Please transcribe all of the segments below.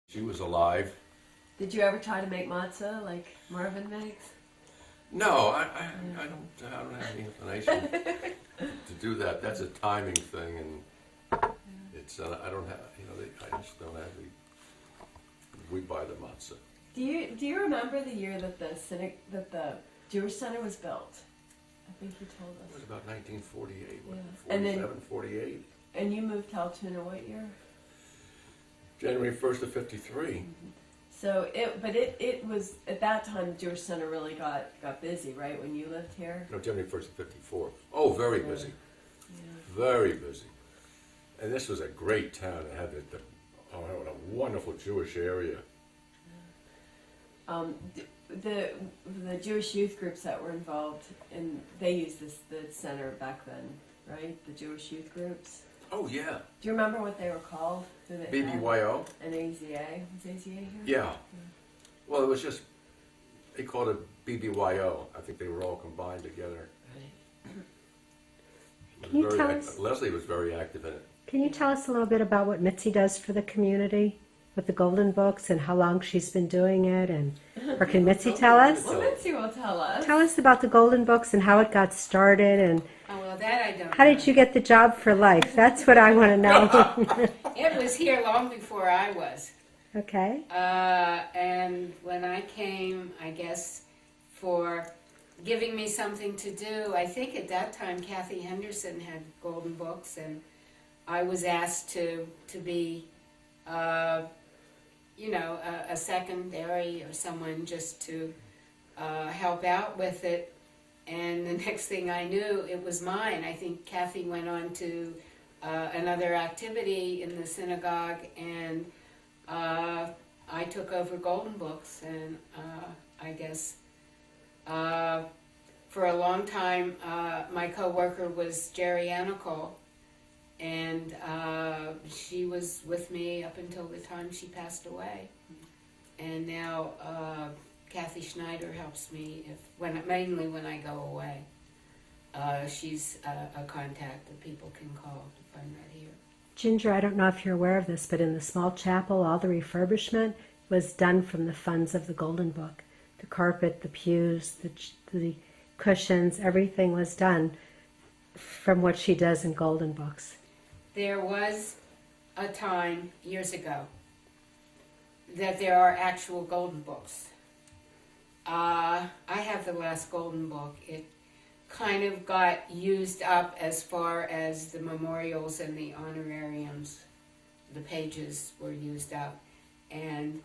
She was alive. Did you ever try to make matzah like Marvin makes? No, I don't have any inclination to do that. That's a timing thing, and it's I don't have, I just don't have we buy the matzah. Do you remember the year that the Jewish Center was built? I think you told It us. was about 1948, Yeah. 47, 48. And you moved to Altoona what year? January 1st of 53. So it was at that time the Jewish Center really got busy, right? When you lived here. No, January 1st of 54. Oh, very busy. Yeah. Very busy. And this was a great town. It had a wonderful Jewish area. The Jewish youth groups that were involved, and they used the center back then, right? The Jewish youth groups. Oh, yeah. Do you remember what they were called? BBYO? And AZA. Was AZA here? Yeah. Well, it was just, they called it BBYO. I think they were all combined together. Can you tell us? Leslie was very active in it. Can you tell us a little bit about what Mitzi does for the community with the Golden Books and how long she's been doing it? Or can Mitzi tell us? Well, Mitzi will tell us. Tell us about the Golden Books and how it got started and Oh, well, that I don't how know. did you get the job for life? That's what I want to know. It was here long before I was. Okay. And when I came, I guess, for giving me something to do, I think at that time Kathy Henderson had Golden Books, and I was asked to be, a secondary or someone just to help out with it. And the next thing I knew, it was mine. I think Kathy went on to another activity in the synagogue, and I took over Golden Books. And I guess for a long time, my co-worker was Jerry Anicle, and she was with me up until the time she passed away. And now Kathy Schneider helps me mainly when I go away. She's a contact that people can call to find that here. Ginger, I don't know if you're aware of this, but in the small chapel, all the refurbishment was done from the funds of the Golden Book. The carpet, the pews, the cushions, everything was done from what she does in Golden Books. There was a time years ago that there are actual Golden Books. I have the last Golden Book. It kind of got used up as far as the memorials and the honorariums. The pages were used up, and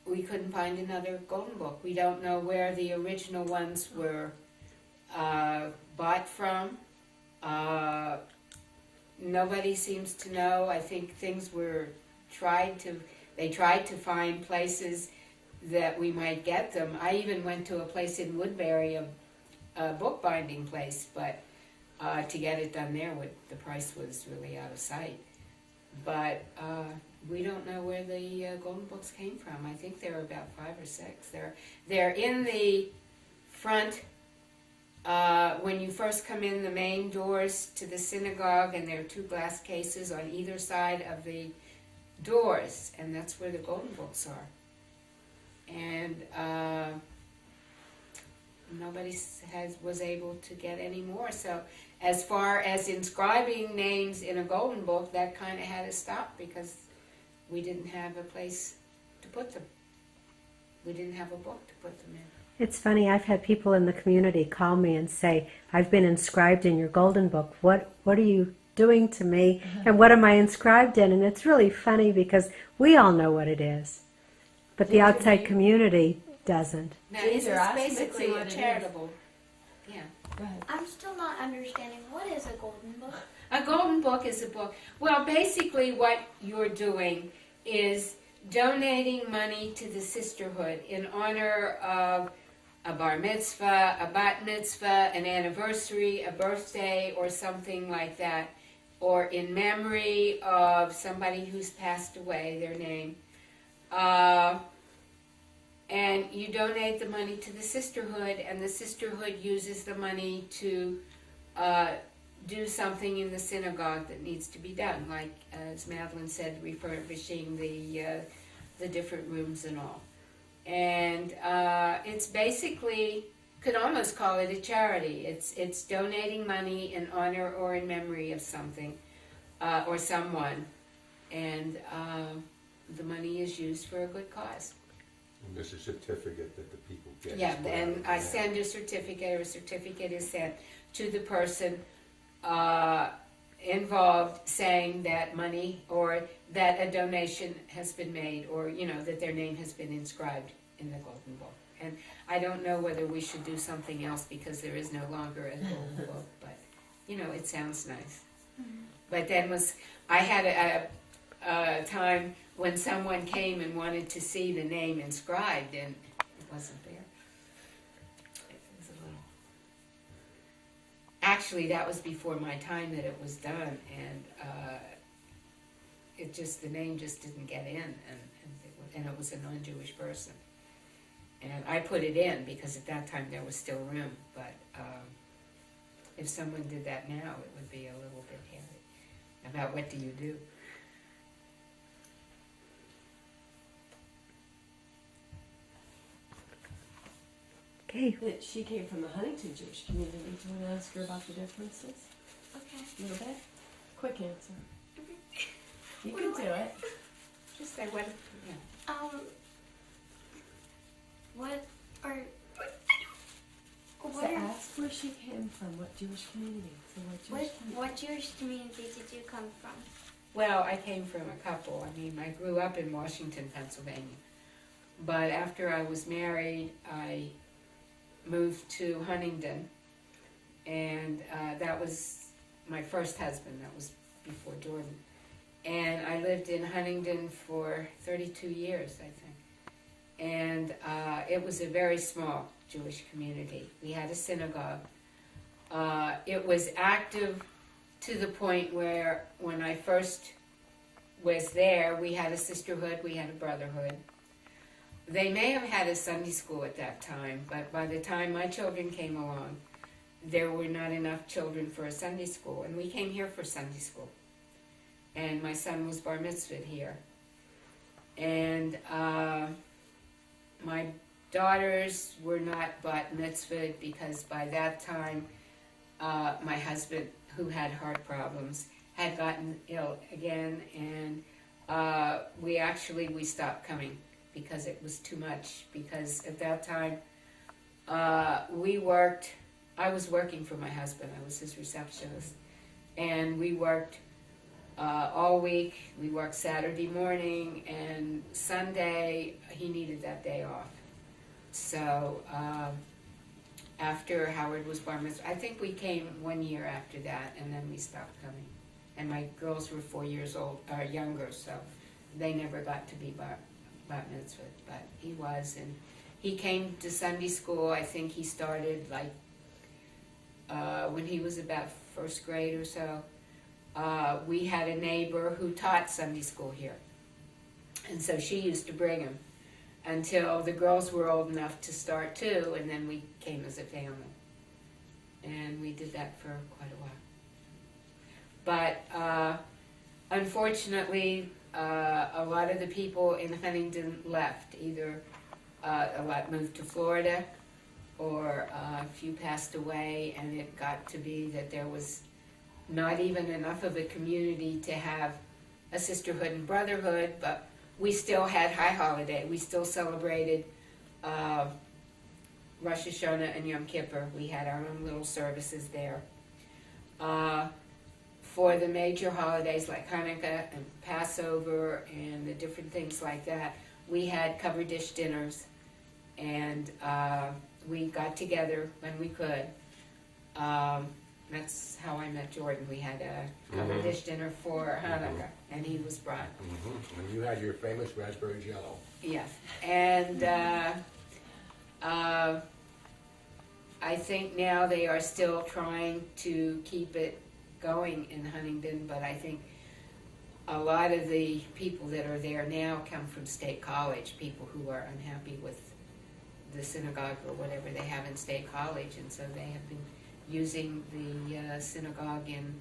we couldn't find another Golden Book. We don't know where the original ones were bought from. Nobody seems to know. I think things were they tried to find places that we might get them. I even went to a place in Woodbury, a bookbinding place, but to get it done there, the price was really out of sight. But we don't know where the Golden Books came from. I think there are about 5 or 6. They're in the front when you first come in the main doors to the synagogue, and there are 2 glass cases on either side of the doors, and that's where the Golden Books are. And nobody was able to get any more. So as far as inscribing names in a Golden Book, that kind of had to stop because we didn't have a place to put them. We didn't have a book to put them in. It's funny, I've had people in the community call me and say, I've been inscribed in your Golden Book. What are you doing to me? And what am I inscribed in? And it's really funny because we all know what it is, but the outside community doesn't. Now, this Ginger, is ask Mitzi basically what a it is. charitable. Yeah. Go ahead. I'm still not understanding what is a golden book. A Golden Book is a book. Well, basically what you're doing is donating money to the sisterhood in honor of a bar mitzvah, a bat mitzvah, an anniversary, a birthday, or something like that, or in memory of somebody who's passed away, their name. And you donate the money to the sisterhood, and the sisterhood uses the money to do something in the synagogue that needs to be done, like as Madeline said, refurbishing the different rooms and all. And it's basically, could almost call it a charity. It's donating money in honor or in memory of something or someone, and the money is used for a good cause. And there's a certificate that the people get. Yeah, as well. and I Yeah. send a certificate, or a certificate is sent to the person involved, saying that money or that a donation has been made, or that their name has been inscribed in the Golden Book. And I don't know whether we should do something else because there is no longer a Golden Book, but it sounds nice. But then I had a time when someone came and wanted to see the name inscribed, and it wasn't there. It was a little. Actually, that was before my time that it was done, and the name just didn't get in, and it was a non-Jewish person. And I put it in because at that time there was still room, but if someone did that now, it would be a little bit hairy. About what do you do? Okay. She came from the Huntington Jewish community. Do you want to ask her about the differences? Okay. A little bit? Quick answer. You can do it. Just say what. Yeah. What are So ask where she came from, what Jewish community. So what Jewish community did you come from? Well, I came from a couple. I mean, I grew up in Washington, Pennsylvania. But after I was married, I moved to Huntington. And that was my first husband. That was before Jordan. And I lived in Huntington for 32 years, I think. And it was a very small Jewish community. We had a synagogue. It was active to the point where when I first was there, we had a sisterhood, we had a brotherhood. They may have had a Sunday school at that time, but by the time my children came along, there were not enough children for a Sunday school, and we came here for Sunday school. And my son was bar mitzvahed here. And my daughters were not bat mitzvahed because by that time my husband, who had heart problems, had gotten ill again, and we stopped coming because it was too much. Because at that time I was working for my husband, I was his receptionist, and we worked all week. We worked Saturday morning, and Sunday he needed that day off. So after Howard was bar mitzvah, I think we came 1 year after that, and then we stopped coming. And my girls were 4 years old, or younger, so they never got to be bar mitzvah, but he was. And he came to Sunday school. I think he started when he was about first grade or so. We had a neighbor who taught Sunday school here, and so she used to bring him until the girls were old enough to start too, and then we came as a family, and we did that for quite a while. But unfortunately, a lot of the people in Huntington left. Either a lot moved to Florida, or a few passed away, and it got to be that there was not even enough of a community to have a sisterhood and brotherhood, but we still had high holiday. We still celebrated Rosh Hashanah and Yom Kippur. We had our own little services there. For the major holidays like Hanukkah and Passover and the different things like that, we had cover dish dinners, and we got together when we could. That's how I met Jordan. We had a cover dish dinner for Hanukkah, and he was brought. Mm-hmm. And you had your famous raspberry jello. Yes, and I think now they are still trying to keep it going in Huntington, but I think a lot of the people that are there now come from State College, people who are unhappy with the synagogue or whatever they have in State College, and so they have been using the synagogue in